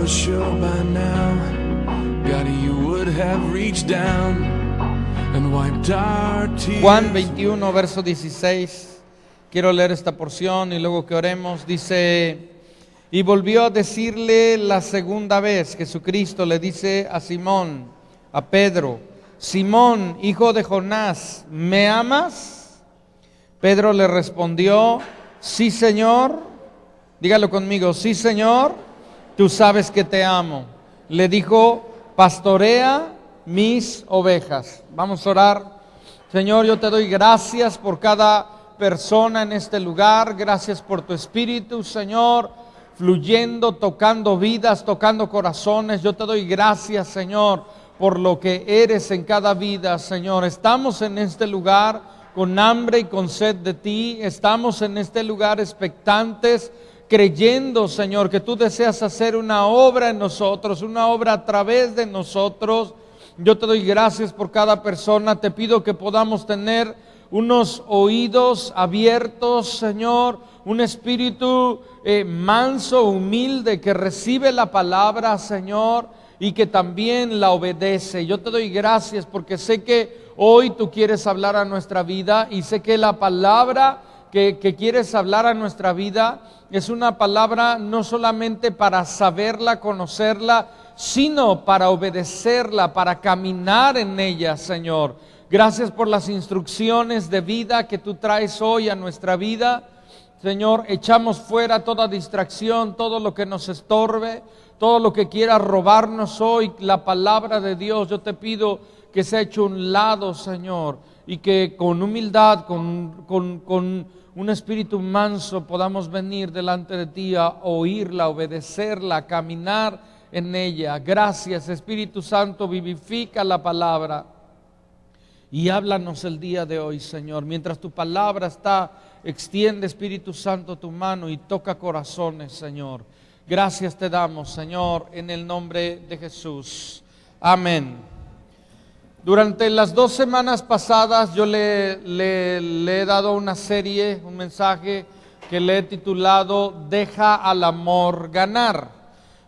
was sure by now, God, you would have reached down and wiped our tears. Juan 21, verso 16. Quiero leer esta porción y luego que oremos. Dice: y volvió a decirle la segunda vez, Jesucristo le dice a Simón, a Pedro: Simón, hijo de Jonás, ¿me amas? Pedro le respondió: sí, Señor. Dígalo conmigo: sí, Señor, tú sabes que te amo. Le dijo: pastorea mis ovejas. Vamos a orar. Señor, yo te doy gracias por cada persona en este lugar. Gracias por tu Espíritu, Señor, fluyendo, tocando vidas, tocando corazones. Yo te doy gracias, Señor, por lo que eres en cada vida, Señor. Estamos en este lugar con hambre y con sed de ti. Estamos en este lugar expectantes, creyendo, Señor, que tú deseas hacer una obra en nosotros, una obra a través de nosotros. Yo te doy gracias por cada persona. Te pido que podamos tener unos oídos abiertos, Señor, un espíritu manso, humilde, que recibe la palabra, Señor, y que también la obedece. Yo te doy gracias porque sé que hoy tú quieres hablar a nuestra vida, y sé que la palabra que quieres hablar a nuestra vida es una palabra no solamente para saberla, conocerla, sino para obedecerla, para caminar en ella, Señor. Gracias por las instrucciones de vida que tú traes hoy a nuestra vida. Señor, echamos fuera toda distracción, todo lo que nos estorbe, todo lo que quiera robarnos hoy la palabra de Dios. Yo te pido que sea hecho a un lado, Señor, y que con humildad, con un espíritu manso podamos venir delante de ti a oírla, obedecerla, a caminar en ella. Gracias, Espíritu Santo, vivifica la palabra y háblanos el día de hoy, Señor. Mientras tu palabra está, extiende, Espíritu Santo, tu mano y toca corazones, Señor. Gracias te damos, Señor, en el nombre de Jesús. Amén. Durante las 2 semanas pasadas yo le he dado una serie, un mensaje que le he titulado Deja al amor ganar.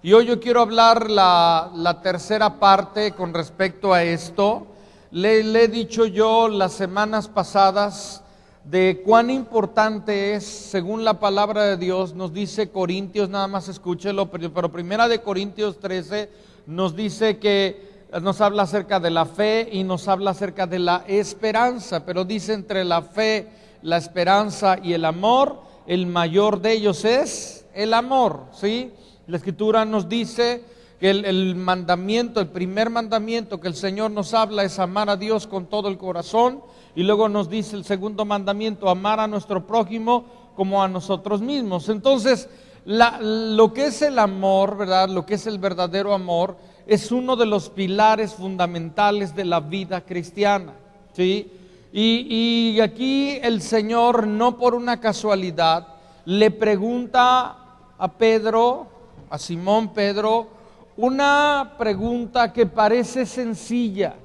Y hoy yo quiero hablar la tercera parte con respecto a esto. Le he dicho yo las semanas pasadas de cuán importante es, según la palabra de Dios. Nos dice Corintios, nada más escúchelo, pero primera de Corintios 13 nos dice que nos habla acerca de la fe y nos habla acerca de la esperanza, pero dice: entre la fe, la esperanza y el amor, el mayor de ellos es el amor, ¿sí? La Escritura nos dice que el mandamiento, el primer mandamiento que el Señor nos habla es amar a Dios con todo el corazón, y luego nos dice el segundo mandamiento, amar a nuestro prójimo como a nosotros mismos. Entonces, lo que es el amor, ¿verdad? Lo que es el verdadero amor es uno de los pilares fundamentales de la vida cristiana, ¿sí? Y aquí el Señor, no por una casualidad, le pregunta a Pedro, a Simón Pedro, una pregunta que parece sencilla,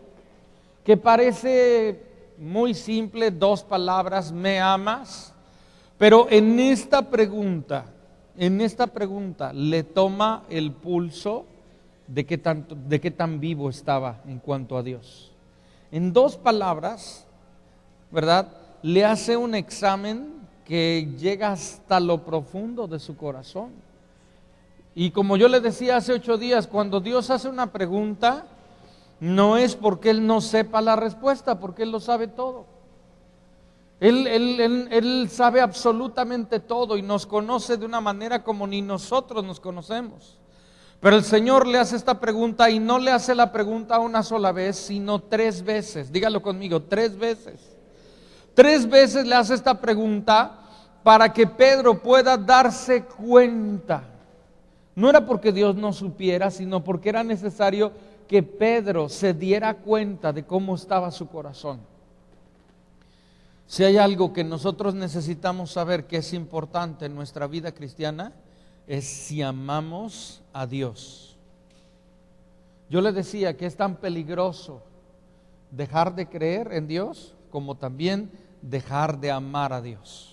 que parece muy simple, 2 palabras: ¿me amas? Pero en esta pregunta le toma el pulso de qué tan vivo estaba en cuanto a Dios. En 2 palabras, ¿verdad?, le hace un examen que llega hasta lo profundo de su corazón. Y como yo le decía hace 8 días, cuando Dios hace una pregunta, no es porque Él no sepa la respuesta, porque Él lo sabe todo. Él sabe absolutamente todo y nos conoce de una manera como ni nosotros nos conocemos. Pero el Señor le hace esta pregunta, y no le hace la pregunta una sola vez, sino 3 veces. Dígalo conmigo: 3 veces. 3 veces le hace esta pregunta para que Pedro pueda darse cuenta. No era porque Dios no supiera, sino porque era necesario que Pedro se diera cuenta de cómo estaba su corazón. Si hay algo que nosotros necesitamos saber que es importante en nuestra vida cristiana, es si amamos a Dios. Yo le decía que es tan peligroso dejar de creer en Dios como también dejar de amar a Dios.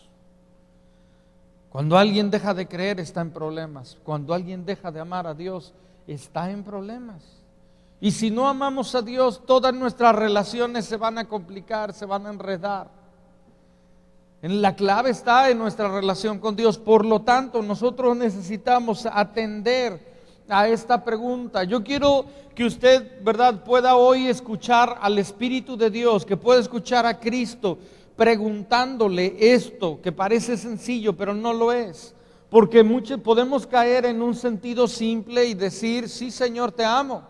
Cuando alguien deja de creer está en problemas. Cuando alguien deja de amar a Dios está en problemas. Y si no amamos a Dios, todas nuestras relaciones se van a complicar, se van a enredar. La clave está en nuestra relación con Dios. Por lo tanto, nosotros necesitamos atender a esta pregunta. Yo quiero que usted, ¿verdad?, pueda hoy escuchar al Espíritu de Dios, que pueda escuchar a Cristo preguntándole esto, que parece sencillo, pero no lo es. Porque muchos podemos caer en un sentido simple y decir, sí, Señor, te amo.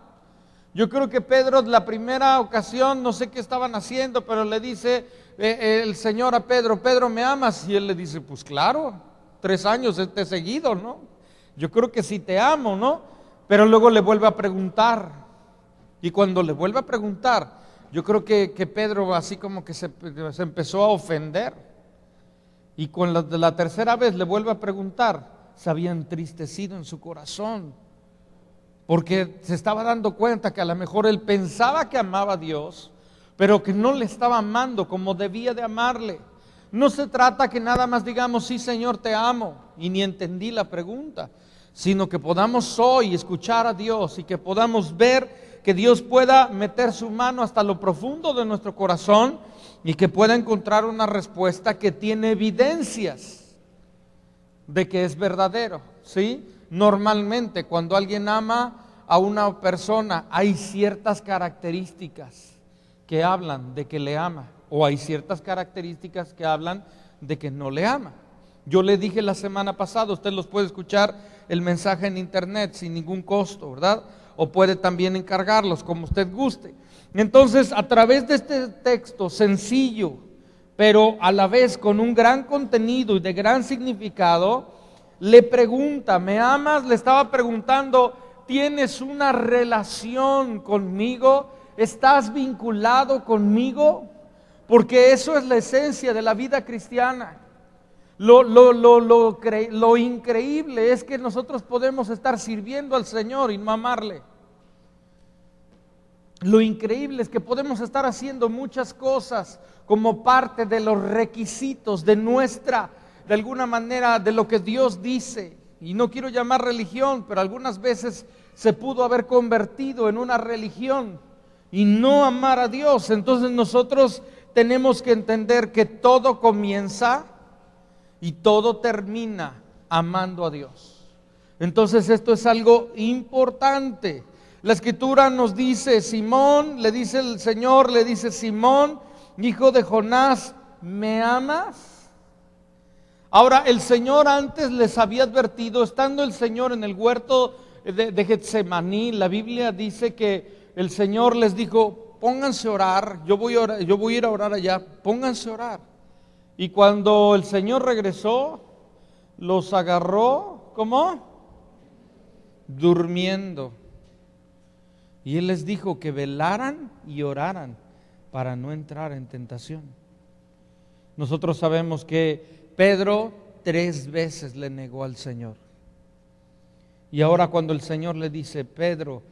Yo creo que Pedro, la primera ocasión, no sé qué estaban haciendo, pero le dice el Señor a Pedro, Pedro, ¿me amas? Y él le dice, pues claro, 3 años te he seguido, ¿no? Yo creo que sí te amo, ¿no? Pero luego le vuelve a preguntar. Y cuando le vuelve a preguntar, yo creo que Pedro así como que se empezó a ofender. Y con la tercera vez le vuelve a preguntar, se había entristecido en su corazón. Porque se estaba dando cuenta que a lo mejor él pensaba que amaba a Dios, pero que no le estaba amando como debía de amarle. No se trata que nada más digamos, sí, Señor, te amo, y ni entendí la pregunta, sino que podamos hoy escuchar a Dios y que podamos ver que Dios pueda meter su mano hasta lo profundo de nuestro corazón y que pueda encontrar una respuesta que tiene evidencias de que es verdadero, ¿sí? Normalmente cuando alguien ama a una persona hay ciertas características que hablan de que le ama, o hay ciertas características que hablan de que no le ama. Yo le dije la semana pasada, usted los puede escuchar el mensaje en internet sin ningún costo, ¿verdad? O puede también encargarlos como usted guste. Entonces, a través de este texto sencillo, pero a la vez con un gran contenido y de gran significado, le pregunta, ¿me amas? Le estaba preguntando, ¿tienes una relación conmigo? ¿Estás vinculado conmigo? Porque eso es la esencia de la vida cristiana. Lo increíble es que nosotros podemos estar sirviendo al Señor y no amarle. Lo increíble es que podemos estar haciendo muchas cosas como parte de los requisitos de alguna manera, de lo que Dios dice. Y no quiero llamar religión, pero algunas veces se pudo haber convertido en una religión y no amar a Dios. Entonces nosotros tenemos que entender que todo comienza y todo termina amando a Dios. Entonces esto es algo importante. La Escritura nos dice, Simón, le dice el Señor, le dice, Simón, hijo de Jonás, ¿me amas? Ahora, el Señor antes les había advertido, estando el Señor en el huerto de Getsemaní, la Biblia dice que el Señor les dijo, pónganse a orar, yo voy a ir a orar allá, pónganse a orar. Y cuando el Señor regresó, los agarró, ¿cómo? Durmiendo. Y Él les dijo que velaran y oraran para no entrar en tentación. Nosotros sabemos que Pedro 3 veces le negó al Señor. Y ahora cuando el Señor le dice, Pedro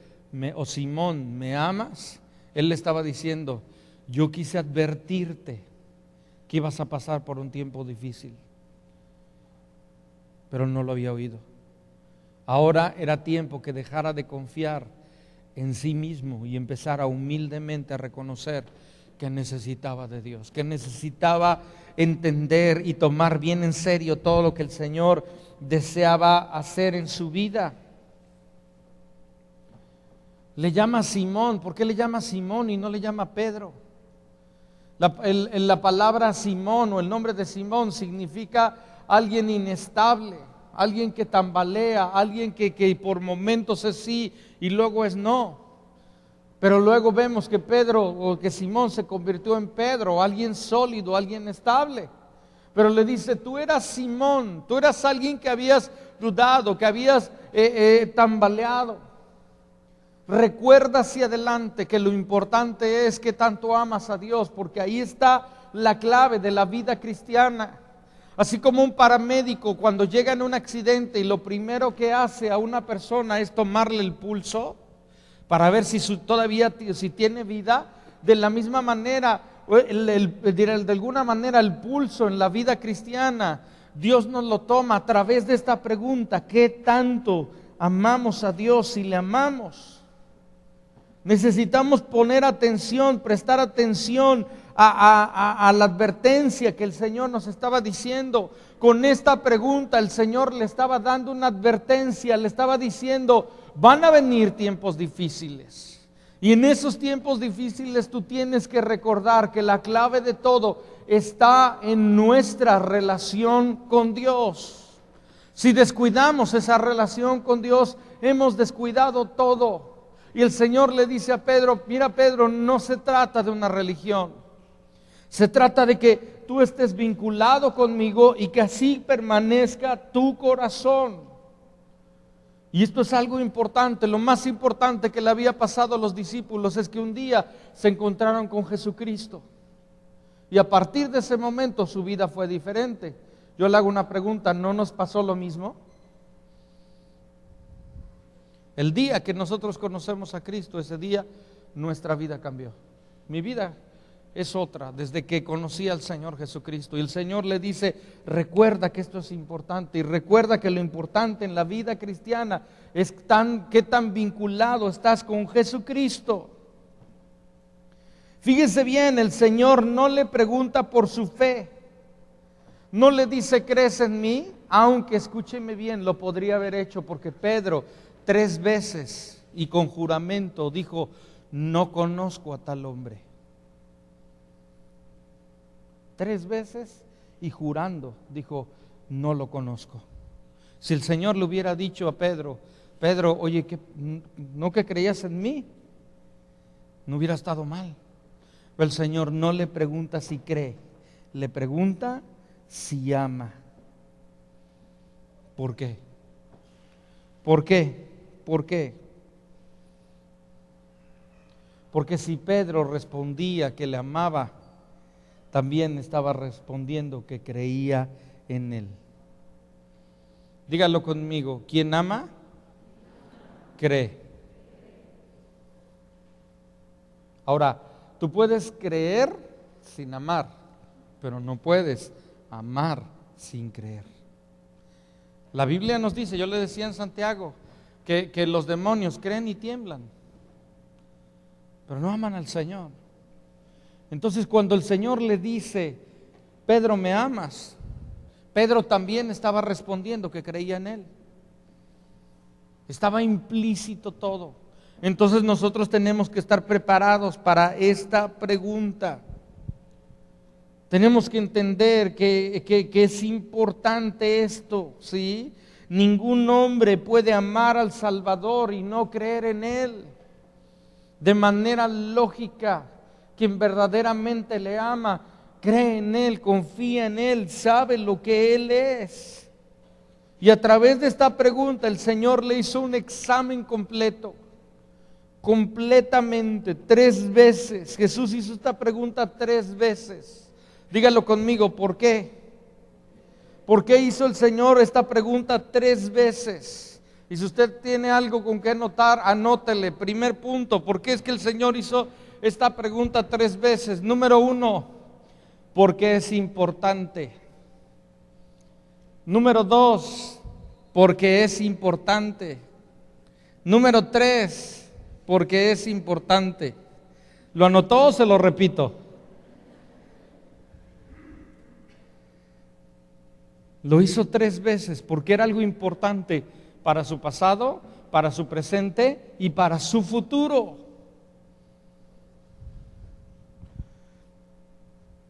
o Simón, ¿me amas? Él le estaba diciendo, yo quise advertirte que ibas a pasar por un tiempo difícil, pero no lo había oído. Ahora era tiempo que dejara de confiar en sí mismo y empezara humildemente a reconocer que necesitaba de Dios, que necesitaba entender y tomar bien en serio todo lo que el Señor deseaba hacer en su vida. Le llama Simón. ¿Por qué le llama Simón y no le llama Pedro? La palabra Simón o el nombre de Simón significa alguien inestable, alguien que tambalea, alguien que por momentos es sí y luego es no. Pero luego vemos que Pedro o que Simón se convirtió en Pedro, alguien sólido, alguien estable. Pero le dice, tú eras Simón, tú eras alguien que habías dudado, que habías tambaleado. Recuerda hacia adelante que lo importante es que tanto amas a Dios, porque ahí está la clave de la vida cristiana. Así como un paramédico cuando llega en un accidente y lo primero que hace a una persona es tomarle el pulso para ver si todavía tiene vida, de la misma manera, de alguna manera el pulso en la vida cristiana, Dios nos lo toma a través de esta pregunta, ¿qué tanto amamos a Dios y le amamos. Necesitamos poner atención, prestar atención a la advertencia que el Señor nos estaba diciendo. Con esta pregunta el Señor le estaba dando una advertencia, le estaba diciendo, van a venir tiempos difíciles. Y en esos tiempos difíciles tú tienes que recordar que la clave de todo está en nuestra relación con Dios. Si descuidamos esa relación con Dios, hemos descuidado todo. Y el Señor le dice a Pedro, mira Pedro, no se trata de una religión. Se trata de que tú estés vinculado conmigo y que así permanezca tu corazón. Y esto es algo importante. Lo más importante que le había pasado a los discípulos es que un día se encontraron con Jesucristo. Y a partir de ese momento su vida fue diferente. Yo le hago una pregunta, ¿no nos pasó lo mismo? El día que nosotros conocemos a Cristo, ese día nuestra vida cambió. Mi vida es otra desde que conocí al Señor Jesucristo. Y el Señor le dice, recuerda que esto es importante y recuerda que lo importante en la vida cristiana es qué tan vinculado estás con Jesucristo. Fíjese bien, el Señor no le pregunta por su fe. No le dice, ¿crees en mí? Aunque escúcheme bien, lo podría haber hecho porque Pedro 3 veces y con juramento dijo, no conozco a tal hombre. 3 veces y jurando dijo, no lo conozco. Si el Señor le hubiera dicho a Pedro, oye, ¿no que creías en mí? No hubiera estado mal. Pero el Señor no le pregunta si cree, le pregunta si ama. ¿Por qué? ¿Por qué? ¿Por qué? Porque si Pedro respondía que le amaba, también estaba respondiendo que creía en él. Dígalo conmigo, ¿quién ama? Cree. Ahora, tú puedes creer sin amar, pero no puedes amar sin creer. La Biblia nos dice, yo le decía en Santiago, que los demonios creen y tiemblan, pero no aman al Señor. Entonces cuando el Señor le dice, Pedro, ¿me amas? Pedro también estaba respondiendo que creía en Él. Estaba implícito todo. Entonces nosotros tenemos que estar preparados para esta pregunta. Tenemos que entender que es importante esto, ¿sí? Ningún hombre puede amar al Salvador y no creer en Él. De manera lógica, quien verdaderamente le ama, cree en Él, confía en Él, sabe lo que Él es. Y a través de esta pregunta el Señor le hizo un examen completo, completamente, 3 veces. Jesús hizo esta pregunta 3 veces. Dígalo conmigo, ¿por qué? ¿Por qué hizo el Señor esta pregunta 3 veces? Y si usted tiene algo con que anotar, anótele. Primer punto, ¿por qué es que el Señor hizo esta pregunta 3 veces? Número 1, porque es importante. Número 2, porque es importante. Número 3, porque es importante. ¿Lo anotó o se lo repito? Lo hizo 3 veces porque era algo importante para su pasado, para su presente y para su futuro.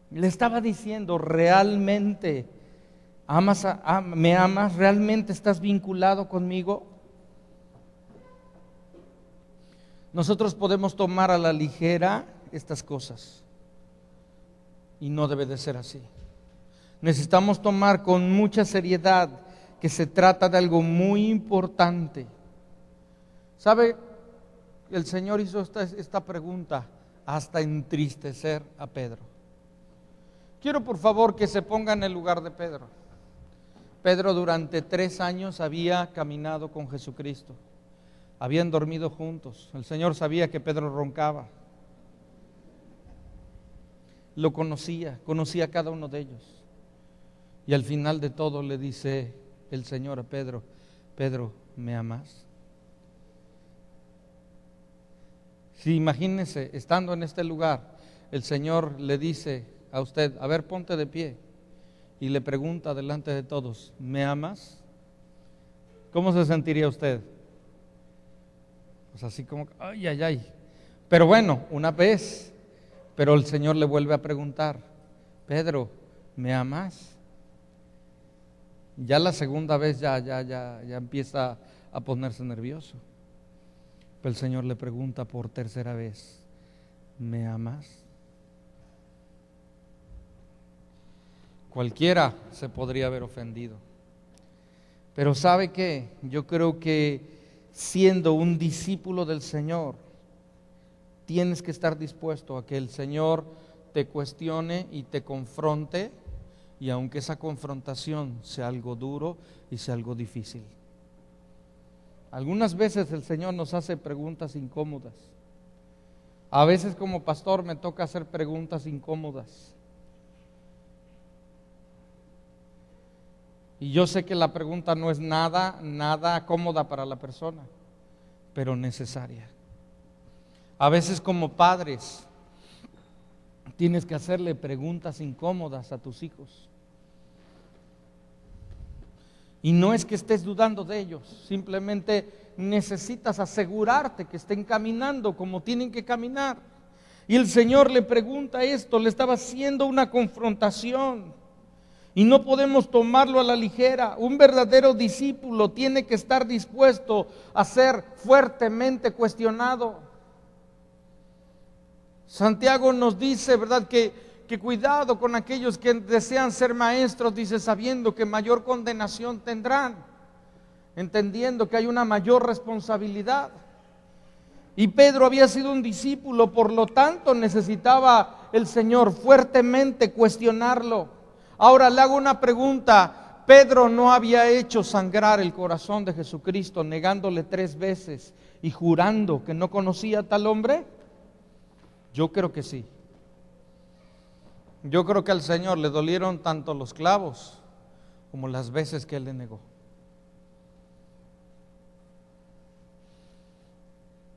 Le estaba diciendo, ¿realmente me amas? ¿Realmente estás vinculado conmigo? Nosotros podemos tomar a la ligera estas cosas y no debe de ser así. Necesitamos tomar con mucha seriedad que se trata de algo muy importante. ¿Sabe? El Señor hizo esta pregunta hasta entristecer a Pedro. Quiero por favor que se ponga en el lugar de Pedro. Pedro durante 3 años había caminado con Jesucristo. Habían dormido juntos. El Señor sabía que Pedro roncaba. Lo conocía a cada uno de ellos. Y al final de todo le dice el Señor a Pedro, Pedro, ¿me amas? Si imagínese, estando en este lugar, el Señor le dice a usted, a ver, ponte de pie, y le pregunta delante de todos, ¿me amas? ¿Cómo se sentiría usted? Pues así como, ay, ay, ay. Pero bueno, una vez, pero el Señor le vuelve a preguntar, Pedro, ¿me amas? Ya la segunda vez ya empieza a ponerse nervioso. Pero el Señor le pregunta por tercera vez, ¿me amas? Cualquiera se podría haber ofendido. Pero ¿sabe qué? Yo creo que siendo un discípulo del Señor, tienes que estar dispuesto a que el Señor te cuestione y te confronte, y aunque esa confrontación sea algo duro y sea algo difícil. Algunas veces el Señor nos hace preguntas incómodas. A veces como pastor me toca hacer preguntas incómodas. Y yo sé que la pregunta no es nada cómoda para la persona, pero necesaria. A veces como padres tienes que hacerle preguntas incómodas a tus hijos. Y no es que estés dudando de ellos, simplemente necesitas asegurarte que estén caminando como tienen que caminar. Y el Señor le pregunta esto, le estaba haciendo una confrontación. Y no podemos tomarlo a la ligera. Un verdadero discípulo tiene que estar dispuesto a ser fuertemente cuestionado. Santiago nos dice, ¿verdad?, que cuidado con aquellos que desean ser maestros, dice, sabiendo que mayor condenación tendrán, entendiendo que hay una mayor responsabilidad. Y Pedro había sido un discípulo, por lo tanto necesitaba el Señor fuertemente cuestionarlo. Ahora le hago una pregunta. Pedro no había hecho sangrar el corazón de Jesucristo negándole 3 veces y jurando que no conocía a tal hombre. Yo creo que sí. Yo creo que al Señor le dolieron tanto los clavos como las veces que Él le negó.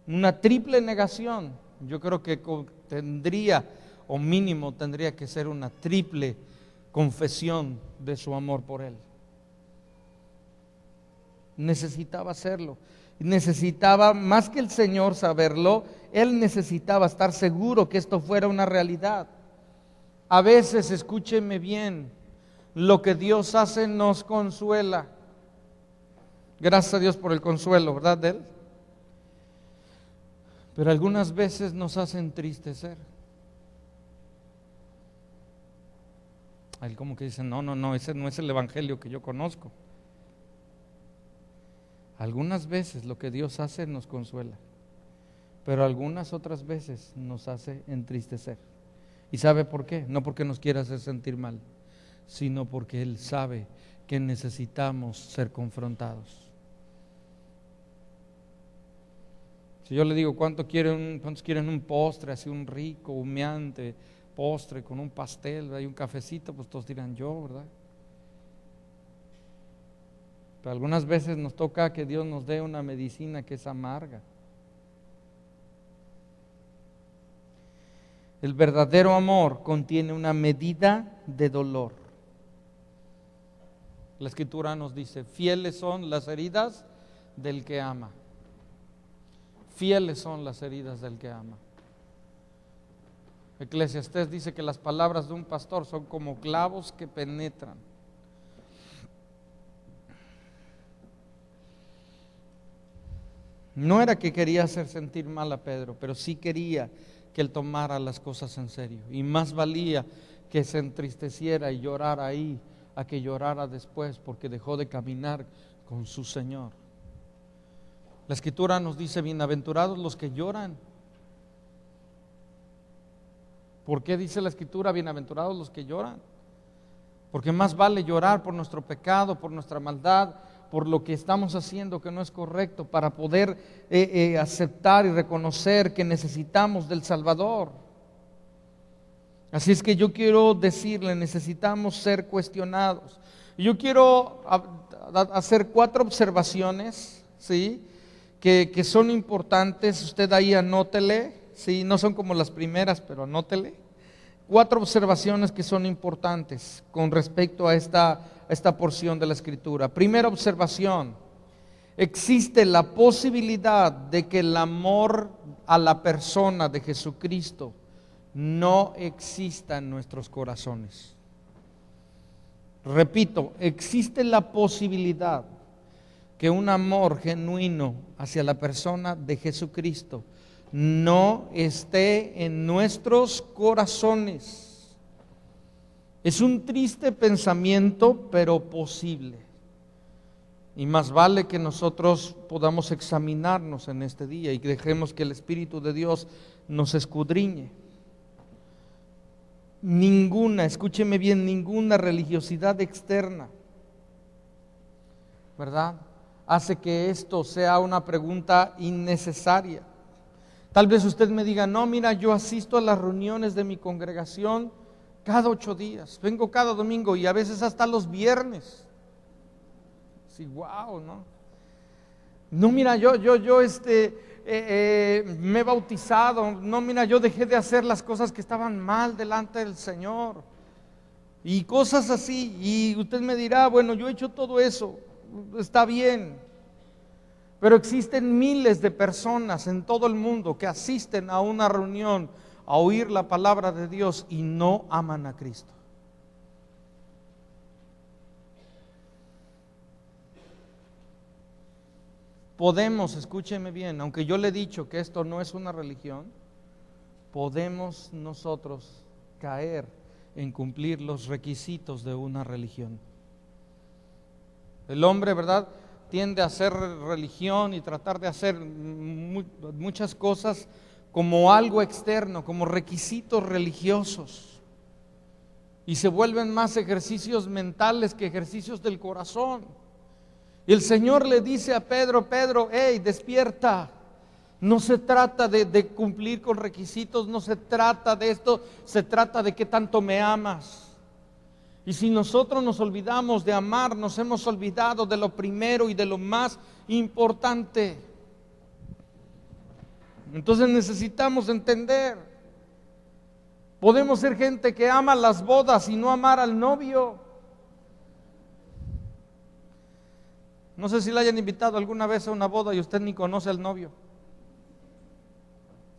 Una triple negación, yo creo que tendría, o mínimo tendría que ser una triple confesión de su amor por Él. Necesitaba hacerlo. Necesitaba, más que el Señor saberlo, Él necesitaba estar seguro que esto fuera una realidad. A veces, escúcheme bien, lo que Dios hace nos consuela. Gracias a Dios por el consuelo, ¿verdad? De Él. Pero algunas veces nos hace entristecer. Él como que dice, no, ese no es el evangelio que yo conozco. Algunas veces lo que Dios hace nos consuela, pero algunas otras veces nos hace entristecer. ¿Y sabe por qué? No porque nos quiera hacer sentir mal, sino porque Él sabe que necesitamos ser confrontados. Si yo le digo, ¿cuántos quieren un postre, así un rico, humeante postre con un pastel y un cafecito? Pues todos dirán yo, ¿verdad? Pero algunas veces nos toca que Dios nos dé una medicina que es amarga. El verdadero amor contiene una medida de dolor. La Escritura nos dice, fieles son las heridas del que ama. Fieles son las heridas del que ama. Eclesiastés dice que las palabras de un pastor son como clavos que penetran. No era que quería hacer sentir mal a Pedro, pero sí quería que él tomara las cosas en serio. Y más valía que se entristeciera y llorara ahí a que llorara después, porque dejó de caminar con su Señor. La Escritura nos dice, bienaventurados los que lloran. ¿Por qué dice la Escritura, bienaventurados los que lloran? Porque más vale llorar por nuestro pecado, por nuestra maldad, por lo que estamos haciendo que no es correcto, para poder aceptar y reconocer que necesitamos del Salvador. Así es que yo quiero decirle, necesitamos ser cuestionados. Yo quiero hacer 4 observaciones, ¿sí? Que son importantes. Usted ahí anótele, ¿sí? No son como las primeras, pero anótele. 4 observaciones que son importantes con respecto a esta porción de la Escritura. Primera observación: existe la posibilidad de que el amor a la persona de Jesucristo no exista en nuestros corazones. Repito, existe la posibilidad que un amor genuino hacia la persona de Jesucristo no esté en nuestros corazones. Es un triste pensamiento, pero posible. Y más vale que nosotros podamos examinarnos en este día y que dejemos que el Espíritu de Dios nos escudriñe. Ninguna, escúcheme bien, ninguna religiosidad externa, ¿verdad?, hace que esto sea una pregunta innecesaria. Tal vez usted me diga: no, mira, yo asisto a las reuniones de mi congregación cada 8 días, vengo cada domingo y a veces hasta los viernes. Sí, wow, ¿no? No, mira, yo me he bautizado. No, mira, yo dejé de hacer las cosas que estaban mal delante del Señor. Y cosas así. Y usted me dirá: bueno, yo he hecho todo eso, está bien. Pero existen miles de personas en todo el mundo que asisten a una reunión a oír la palabra de Dios y no aman a Cristo. Podemos, escúcheme bien, aunque yo le he dicho que esto no es una religión, podemos nosotros caer en cumplir los requisitos de una religión. El hombre, ¿verdad?, tiende a hacer religión y tratar de hacer muchas cosas como algo externo, como requisitos religiosos, y se vuelven más ejercicios mentales que ejercicios del corazón. Y el Señor le dice a Pedro: Pedro, hey, despierta. No se trata de cumplir con requisitos, no se trata de esto, se trata de qué tanto me amas. Y si nosotros nos olvidamos de amar, nos hemos olvidado de lo primero y de lo más importante. Entonces necesitamos entender: podemos ser gente que ama las bodas y no amar al novio. No sé si le hayan invitado alguna vez a una boda y usted ni conoce al novio.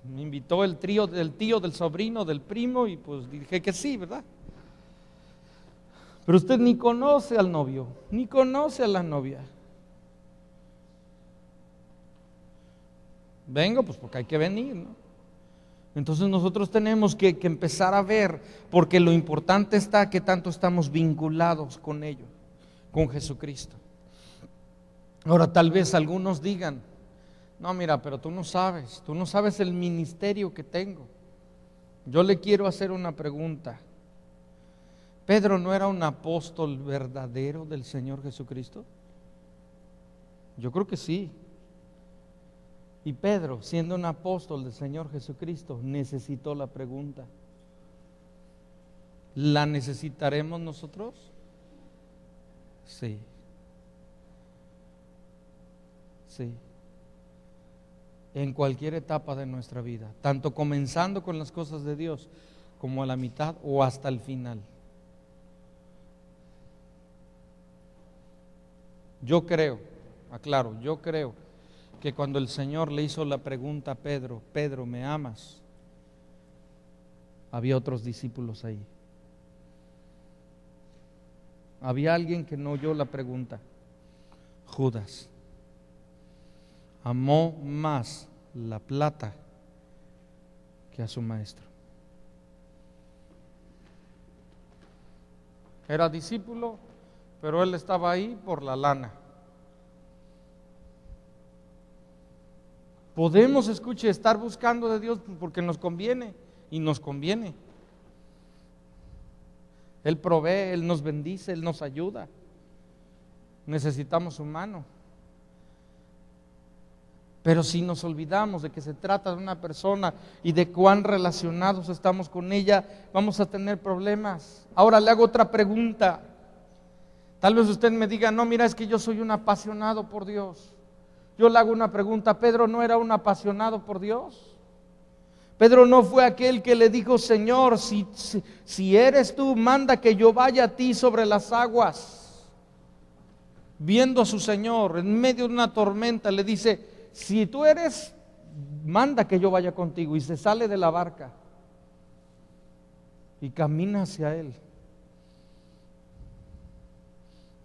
Me invitó el tío, del sobrino, del primo, y pues dije que sí, ¿verdad? Pero usted ni conoce al novio, ni conoce a la novia. Vengo pues porque hay que venir, ¿no? Entonces nosotros tenemos que empezar a ver, porque lo importante está que tanto estamos vinculados con ello, con Jesucristo. Ahora, tal vez algunos digan: no, mira, pero tú no sabes el ministerio que tengo. Yo le quiero hacer una pregunta. ¿Pedro no era un apóstol verdadero del Señor Jesucristo? Yo creo que sí. Y Pedro, siendo un apóstol del Señor Jesucristo, necesitó la pregunta. ¿La necesitaremos nosotros? Sí. Sí. En cualquier etapa de nuestra vida, tanto comenzando con las cosas de Dios, como a la mitad o hasta el final. Yo creo que cuando el Señor le hizo la pregunta a Pedro: Pedro, ¿me amas?, había otros discípulos ahí. Había alguien que no oyó la pregunta. Judas amó más la plata que a su maestro. Era discípulo, pero él estaba ahí por la lana. Podemos, escuche, estar buscando de Dios porque nos conviene, y nos conviene. Él provee, Él nos bendice, Él nos ayuda. Necesitamos su mano. Pero si nos olvidamos de que se trata de una persona y de cuán relacionados estamos con ella, vamos a tener problemas. Ahora le hago otra pregunta. Tal vez usted me diga, no, mira, es que yo soy un apasionado por Dios. Yo le hago una pregunta, ¿Pedro no era un apasionado por Dios? Pedro no fue aquel que le dijo, Señor, si eres tú, manda que yo vaya a ti sobre las aguas. Viendo a su Señor en medio de una tormenta, le dice, si tú eres, manda que yo vaya contigo. Y se sale de la barca y camina hacia Él.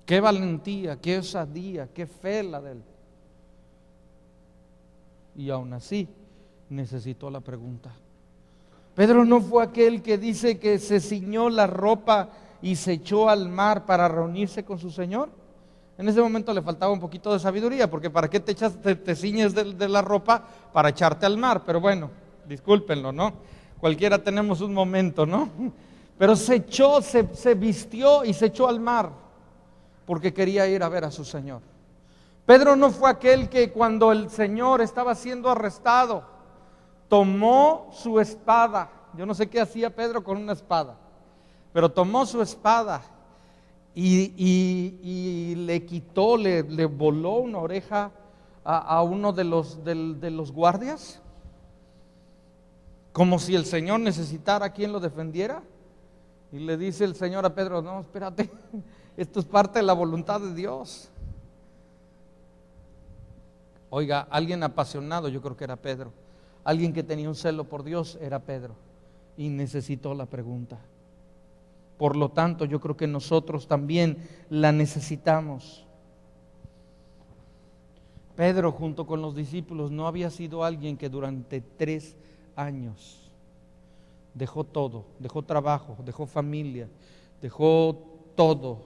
Qué valentía, qué osadía, qué fe la de Él. Y aún así necesitó la pregunta. Pedro no fue aquel que dice que se ciñó la ropa y se echó al mar para reunirse con su Señor. En ese momento le faltaba un poquito de sabiduría, porque ¿para qué te ciñes de la ropa? Para echarte al mar. Pero bueno, discúlpenlo, ¿no? Cualquiera tenemos un momento, ¿no? Pero se vistió y se echó al mar, porque quería ir a ver a su Señor. Pedro no fue aquel que cuando el Señor estaba siendo arrestado, tomó su espada. Yo no sé qué hacía Pedro con una espada, pero tomó su espada y le quitó, le voló una oreja a uno de los guardias, como si el Señor necesitara a quien lo defendiera. Y le dice el Señor a Pedro, no, espérate, esto es parte de la voluntad de Dios. Oiga, alguien apasionado, yo creo que era Pedro. Alguien que tenía un celo por Dios era Pedro, y necesitó la pregunta. Por lo tanto, yo creo que nosotros también la necesitamos. Pedro, junto con los discípulos, no había sido alguien que durante 3 años dejó todo, dejó trabajo, dejó familia, dejó todo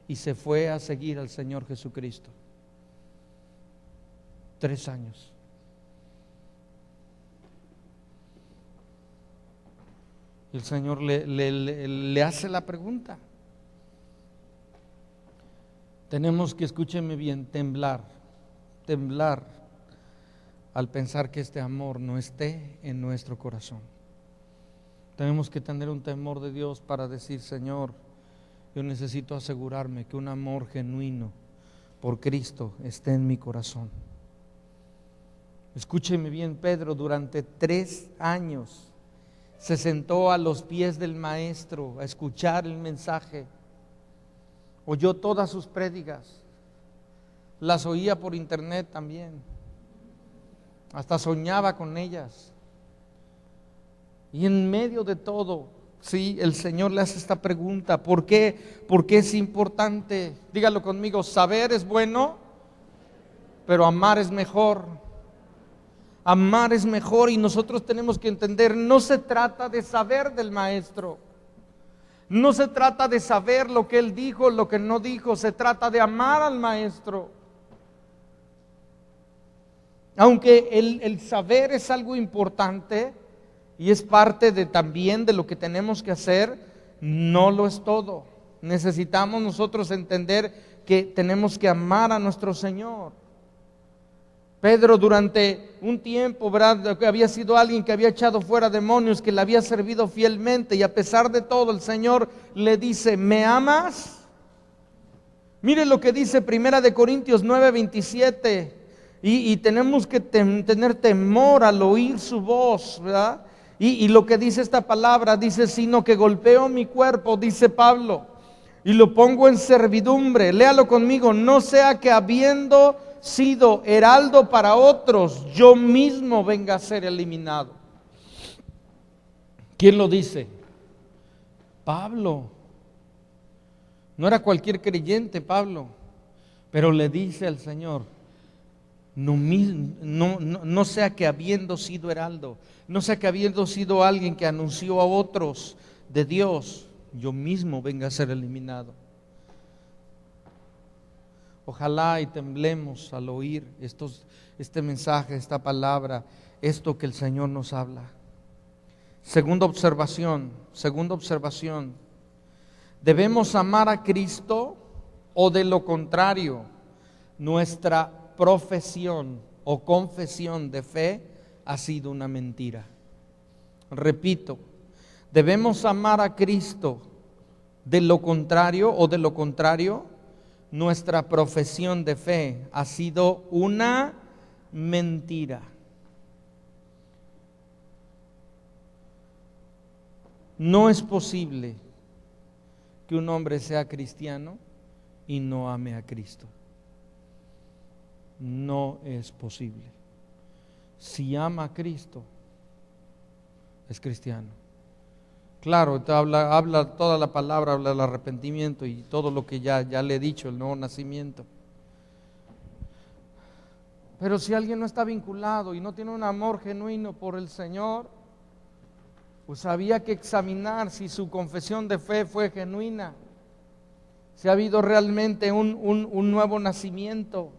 y se fue a seguir al Señor Jesucristo. 3 años. El Señor le hace la pregunta. Tenemos que, escúcheme bien, temblar al pensar que este amor no esté en nuestro corazón. Tenemos que tener un temor de Dios para decir, Señor, yo necesito asegurarme que un amor genuino por Cristo esté en mi corazón. Escúcheme bien, Pedro durante 3 años se sentó a los pies del Maestro a escuchar el mensaje. Oyó todas sus prédicas, las oía por internet también, hasta soñaba con ellas. Y en medio de todo, sí, el Señor le hace esta pregunta, ¿por qué? Porque es importante, dígalo conmigo, saber es bueno, pero amar es mejor. Amar es mejor, y nosotros tenemos que entender, no se trata de saber del Maestro, no se trata de saber lo que Él dijo, lo que no dijo, se trata de amar al Maestro. Aunque el saber es algo importante y es parte también de lo que tenemos que hacer, no lo es todo. Necesitamos nosotros entender que tenemos que amar a nuestro Señor. Pedro durante un tiempo, ¿verdad?, que había sido alguien que había echado fuera demonios, que le había servido fielmente, y a pesar de todo el Señor le dice, ¿me amas? Mire lo que dice 1 Corintios 9:27, y tenemos que tener temor al oír su voz, ¿verdad? Y lo que dice esta palabra, dice, sino que golpeo mi cuerpo, dice Pablo, y lo pongo en servidumbre. Léalo conmigo, no sea que habiendo sido heraldo para otros, yo mismo venga a ser eliminado. ¿Quién lo dice? Pablo. No era cualquier creyente Pablo, pero le dice al Señor, no sea que habiendo sido heraldo, no sea que habiendo sido alguien que anunció a otros de Dios, yo mismo venga a ser eliminado. Ojalá y temblemos al oír este mensaje, esta palabra, esto que el Señor nos habla. Segunda observación, ¿debemos amar a Cristo o de lo contrario, nuestra profesión o confesión de fe ha sido una mentira? Repito, ¿debemos amar a Cristo de lo contrario o de lo contrario, nuestra profesión de fe ha sido una mentira. No es posible que un hombre sea cristiano y no ame a Cristo. No es posible. Si ama a Cristo, es cristiano. Claro, habla toda la palabra, habla del arrepentimiento y todo lo que ya le he dicho, el nuevo nacimiento. Pero si alguien no está vinculado y no tiene un amor genuino por el Señor, pues había que examinar si su confesión de fe fue genuina, si ha habido realmente un nuevo nacimiento.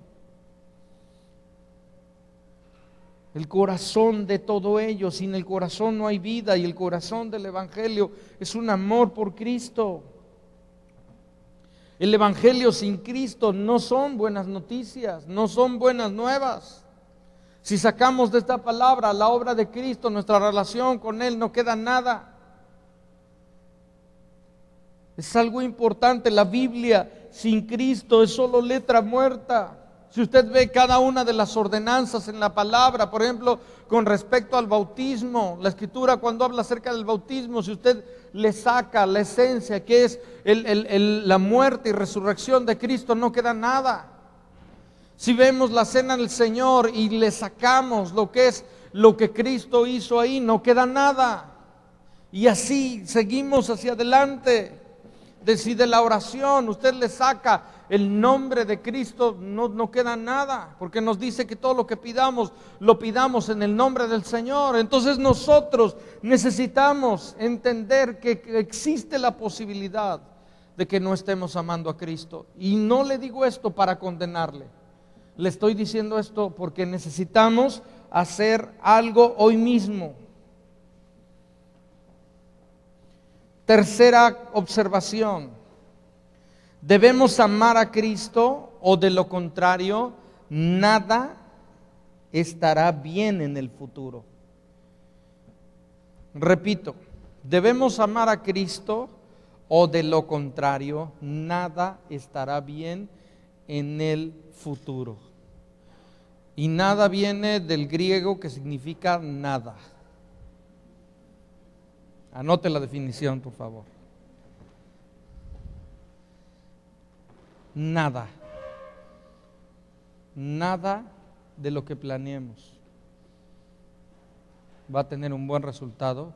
El corazón de todo ello, sin el corazón no hay vida, y el corazón del Evangelio es un amor por Cristo. El Evangelio sin Cristo no son buenas noticias, no son buenas nuevas. Si sacamos de esta palabra la obra de Cristo, nuestra relación con Él, no queda nada. Es algo importante. La Biblia sin Cristo es solo letra muerta. Si usted ve cada una de las ordenanzas en la palabra, por ejemplo, con respecto al bautismo, la Escritura cuando habla acerca del bautismo, si usted le saca la esencia que es la muerte y resurrección de Cristo, no queda nada. Si vemos la cena del Señor y le sacamos lo que es lo que Cristo hizo ahí, no queda nada. Y así seguimos hacia adelante. Si de la oración usted le saca el nombre de Cristo, no queda nada, porque nos dice que todo lo que pidamos, lo pidamos en el nombre del Señor. Entonces nosotros necesitamos entender que existe la posibilidad de que no estemos amando a Cristo. Y no le digo esto para condenarle, le estoy diciendo esto porque necesitamos hacer algo hoy mismo. Tercera observación: debemos amar a Cristo o de lo contrario, nada estará bien en el futuro. Repito, debemos amar a Cristo o de lo contrario, nada estará bien en el futuro. Y nada viene del griego que significa nada. Anote la definición, por favor. Nada. Nada de lo que planeemos va a tener un buen resultado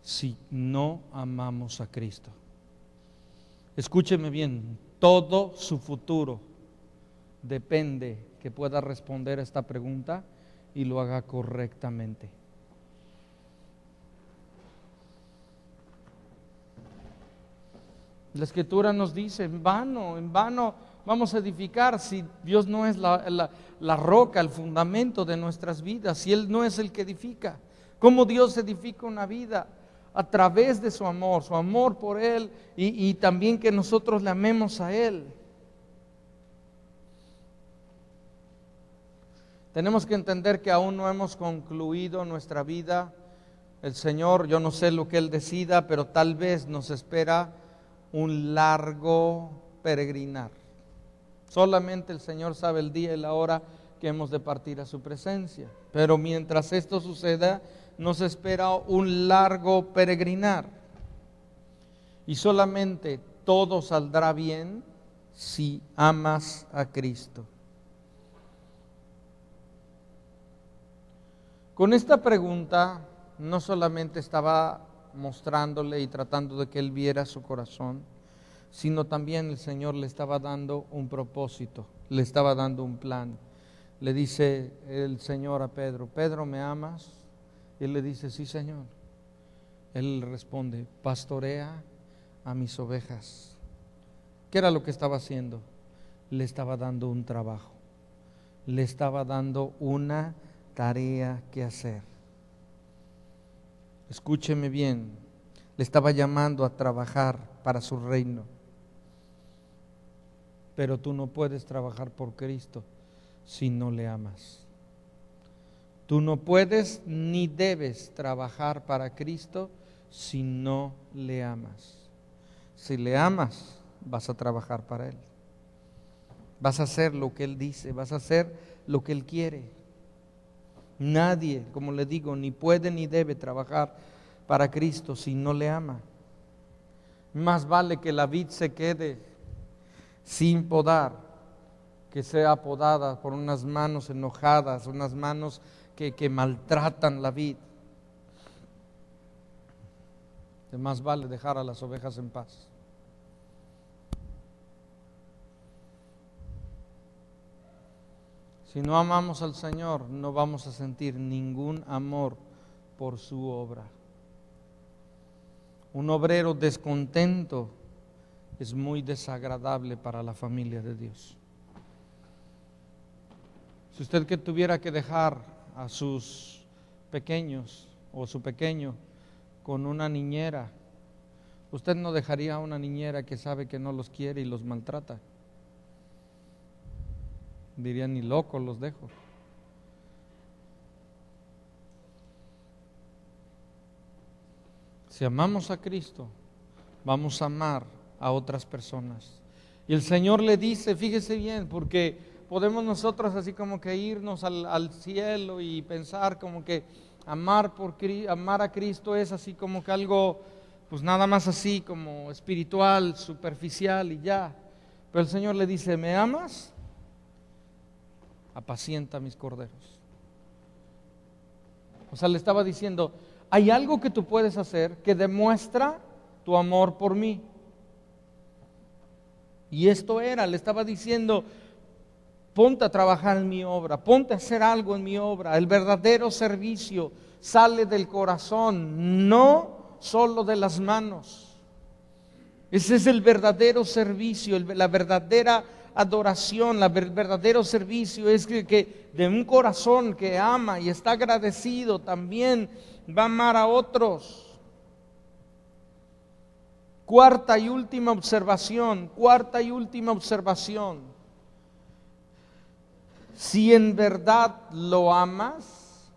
si no amamos a Cristo. Escúcheme bien, todo su futuro depende que pueda responder a esta pregunta y lo haga correctamente. La Escritura nos dice, en vano vamos a edificar si Dios no es la roca, el fundamento de nuestras vidas, si Él no es el que edifica. ¿Cómo Dios edifica una vida? A través de su amor por Él y también que nosotros le amemos a Él. Tenemos que entender que aún no hemos concluido nuestra vida. El Señor, yo no sé lo que Él decida, pero tal vez nos espera un largo peregrinar. Solamente el Señor sabe el día y la hora que hemos de partir a su presencia. Pero mientras esto suceda, nos espera un largo peregrinar. Y solamente todo saldrá bien si amas a Cristo. Con esta pregunta no solamente estaba mostrándole y tratando de que él viera su corazón, sino también el Señor le estaba dando un propósito, le estaba dando un plan. Le dice el Señor a Pedro, Pedro, ¿me amas? Y él le dice, sí, Señor. Él responde, pastorea a mis ovejas. ¿Qué era lo que estaba haciendo? Le estaba dando un trabajo, le estaba dando una tarea que hacer. Escúcheme bien, le estaba llamando a trabajar para su reino. Pero tú no puedes trabajar por Cristo si no le amas. Tú no puedes ni debes trabajar para Cristo si no le amas. Si le amas, vas a trabajar para Él. Vas a hacer lo que Él dice, vas a hacer lo que Él quiere. Nadie, como le digo, ni puede ni debe trabajar para Cristo si no le ama. Más vale que la vid se quede sin podar, que sea podada por unas manos enojadas, unas manos que maltratan la vid. Más vale dejar a las ovejas en paz. Si no amamos al Señor, no vamos a sentir ningún amor por su obra. Un obrero descontento es muy desagradable para la familia de Dios. Si usted que tuviera que dejar a sus pequeños o su pequeño con una niñera, usted no dejaría a una niñera que sabe que no los quiere y los maltrata. Diría, ni loco los dejo. Si amamos a Cristo, vamos a amar a otras personas. Y el Señor le dice, fíjese bien, porque podemos nosotros así como que irnos al cielo y pensar como que amar a Cristo es así como que algo, pues nada más así como espiritual, superficial y ya. Pero el Señor le dice, ¿me amas? Apacienta mis corderos. O sea, le estaba diciendo, hay algo que tú puedes hacer que demuestra tu amor por mí. Y esto era, le estaba diciendo, ponte a trabajar en mi obra, ponte a hacer algo en mi obra. El verdadero servicio sale del corazón, no solo de las manos. Ese es el verdadero servicio, la verdadera adoración, el verdadero servicio es que de un corazón que ama y está agradecido también va a amar a otros. Cuarta y última observación. Si en verdad lo amas,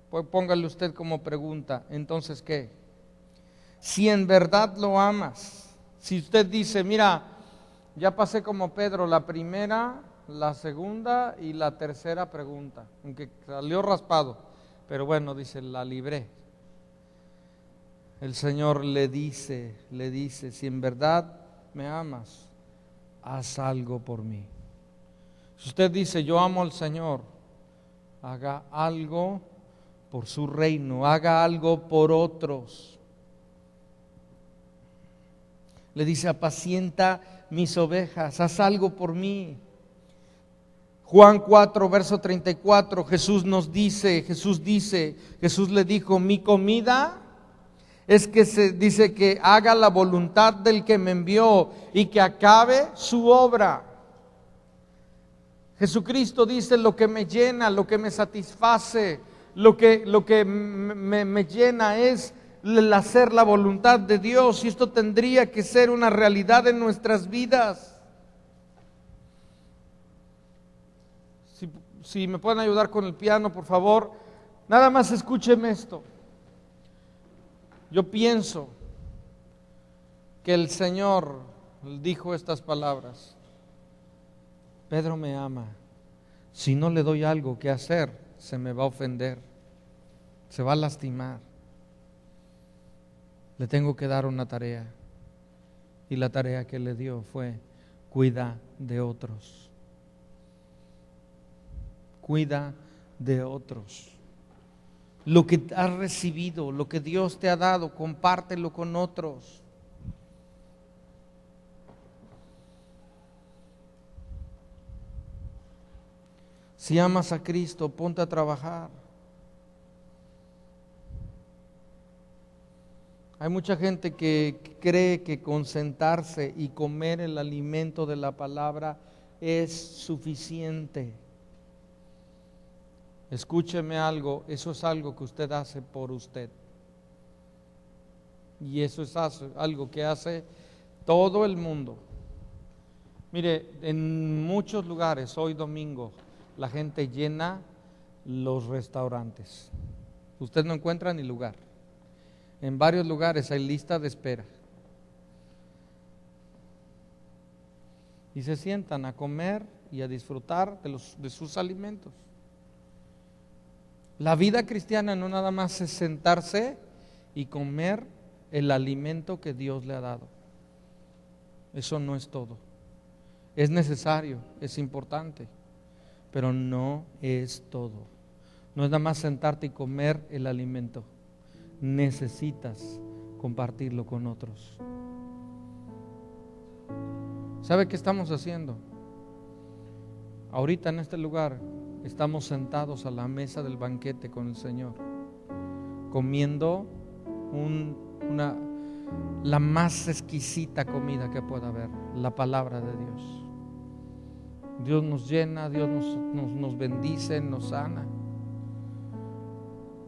pues póngale usted como pregunta, entonces ¿qué? Si en verdad lo amas, si usted dice, mira, ya pasé como Pedro la primera, la segunda y la tercera pregunta, aunque salió raspado, pero bueno, dice, la libré. El Señor le dice, si en verdad me amas, haz algo por mí. Si usted dice, yo amo al Señor, haga algo por su reino, haga algo por otros. Le dice, apacienta mis ovejas, haz algo por mí. Juan 4, verso 34, Jesús le dijo, mi comida es que se dice que haga la voluntad del que me envió y que acabe su obra. Jesucristo dice, lo que me llena, lo que me satisface, lo que me llena es el hacer la voluntad de Dios, y esto tendría que ser una realidad en nuestras vidas. Si me pueden ayudar con el piano, por favor, nada más escúcheme esto. Yo pienso que el Señor dijo estas palabras: Pedro me ama, si no le doy algo que hacer, se me va a ofender, se va a lastimar. Le tengo que dar una tarea, y la tarea que le dio fue: cuida de otros. Cuida de otros. Lo que has recibido, lo que Dios te ha dado, compártelo con otros. Si amas a Cristo, ponte a trabajar. Hay mucha gente que cree que con sentarse y comer el alimento de la palabra es suficiente. Escúcheme algo, eso es algo que usted hace por usted. Y eso es algo que hace todo el mundo. Mire, en muchos lugares, hoy domingo, la gente llena los restaurantes. Usted no encuentra ni lugar. En varios lugares hay lista de espera. y se sientan a comer y a disfrutar de sus alimentos. La vida cristiana no nada más es sentarse y comer el alimento que Dios le ha dado. Eso no es todo. Es necesario, es importante, pero no es todo. No es nada más sentarte y comer el alimento. Necesitas compartirlo con otros. ¿Sabe qué estamos haciendo? Ahorita en este lugar estamos sentados a la mesa del banquete con el Señor, comiendo la más exquisita comida que pueda haber, la palabra de Dios. Dios nos llena, Dios nos bendice, nos sana.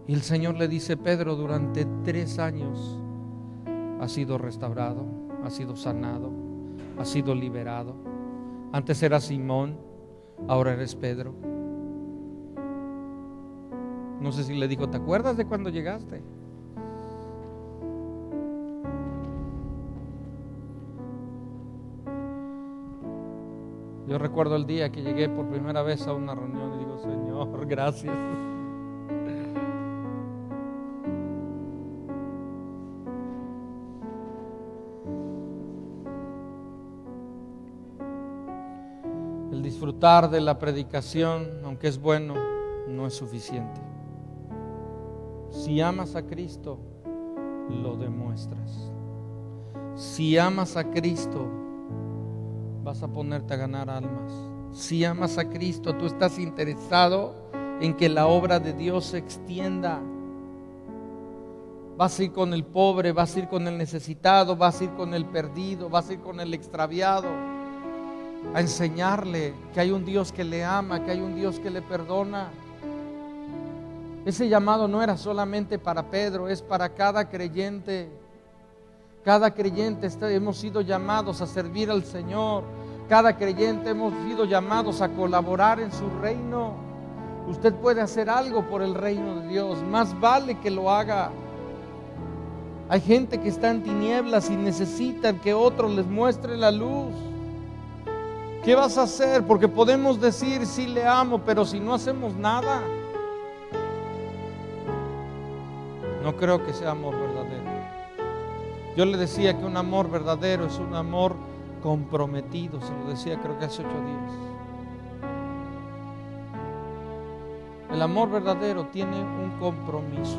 Y el Señor le dice: Pedro, durante 3 años has sido restaurado, has sido sanado, has sido liberado. Antes eras Simón, ahora eres Pedro. No sé si le dijo: ¿te acuerdas de cuando llegaste? Yo recuerdo el día que llegué por primera vez a una reunión y digo: Señor, gracias. El disfrutar de la predicación, aunque es bueno, no es suficiente. Si amas a Cristo, lo demuestras. Si amas a Cristo, vas a ponerte a ganar almas. Si amas a Cristo, tú estás interesado en que la obra de Dios se extienda. Vas a ir con el pobre, vas a ir con el necesitado, vas a ir con el perdido, vas a ir con el extraviado, a enseñarle que hay un Dios que le ama, que hay un Dios que le perdona. Ese llamado no era solamente para Pedro, es para cada creyente. Cada creyente hemos sido llamados a servir al Señor. Cada creyente hemos sido llamados a colaborar en su reino. Usted puede hacer algo por el reino de Dios, más vale que lo haga. Hay gente que está en tinieblas y necesitan que otro les muestre la luz. ¿Qué vas a hacer? Porque podemos decir: sí le amo, pero si no hacemos nada, no creo que sea amor verdadero. Yo le decía que un amor verdadero es un amor comprometido. Se lo decía creo que hace 8 días. El amor verdadero tiene un compromiso.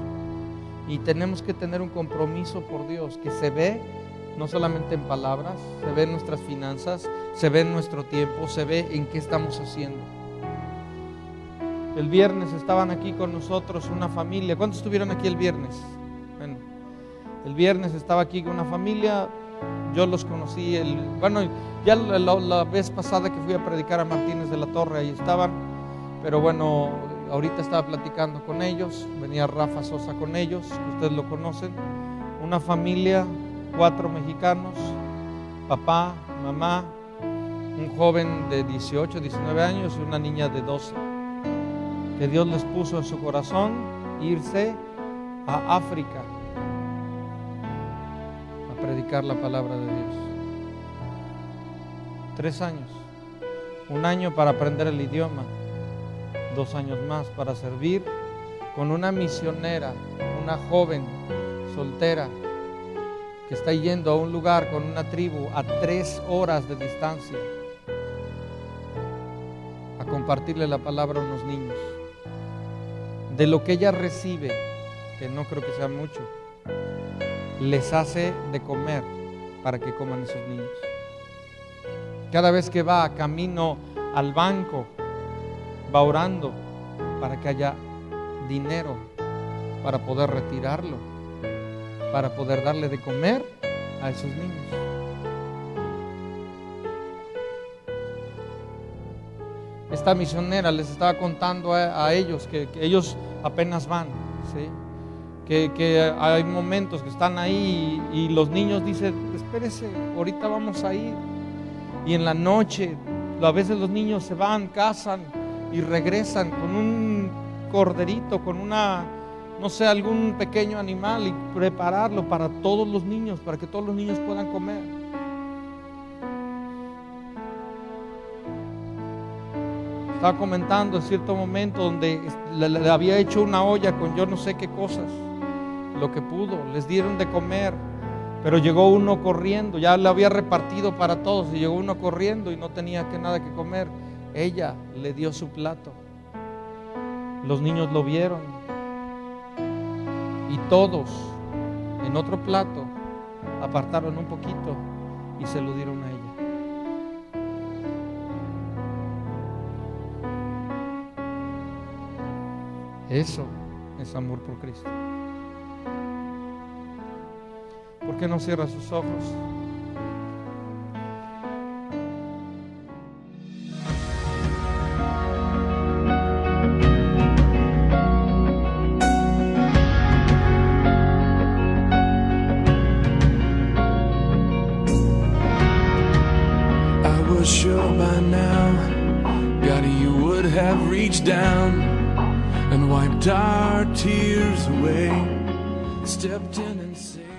Y tenemos que tener un compromiso por Dios que se ve no solamente en palabras, se ve en nuestras finanzas, se ve en nuestro tiempo, se ve en qué estamos haciendo. El viernes estaban aquí con nosotros una familia. ¿Cuántos estuvieron aquí el viernes? Bueno, el viernes estaba aquí con una familia. Yo los conocí, ya la vez pasada que fui a predicar a Martínez de la Torre, ahí estaban. Pero bueno, ahorita estaba platicando con ellos. Venía Rafa Sosa con ellos, ustedes lo conocen. Una familia, 4 mexicanos, papá, mamá, un joven de 18, 19 años y una niña de 12. Que Dios les puso en su corazón irse a África a predicar la palabra de Dios. 3 años, 1 año para aprender el idioma, 2 años más para servir con una misionera, una joven soltera que está yendo a un lugar con una tribu a 3 horas de distancia a compartirle la palabra a unos niños. De lo que ella recibe, que no creo que sea mucho, les hace de comer para que coman esos niños. Cada vez que va camino al banco, va orando para que haya dinero para poder retirarlo, para poder darle de comer a esos niños. Esta misionera les estaba contando a ellos que ellos apenas van, ¿sí? Que hay momentos que están ahí y los niños dicen: espérese, ahorita vamos a ir. Y en la noche, a veces los niños se van, cazan y regresan con un corderito, con algún pequeño animal, y prepararlo para todos los niños, para que todos los niños puedan comer. Estaba comentando en cierto momento donde le había hecho una olla con yo no sé qué cosas, lo que pudo, les dieron de comer, pero llegó uno corriendo, ya le había repartido para todos y llegó uno corriendo y no tenía nada que comer. Ella le dio su plato, los niños lo vieron y todos en otro plato apartaron un poquito y se lo dieron a ella. Eso es amor por Cristo. ¿Por qué no cierra sus ojos? I was sure by now, God, you would have reached down and wiped our tears away, stepped in and saved.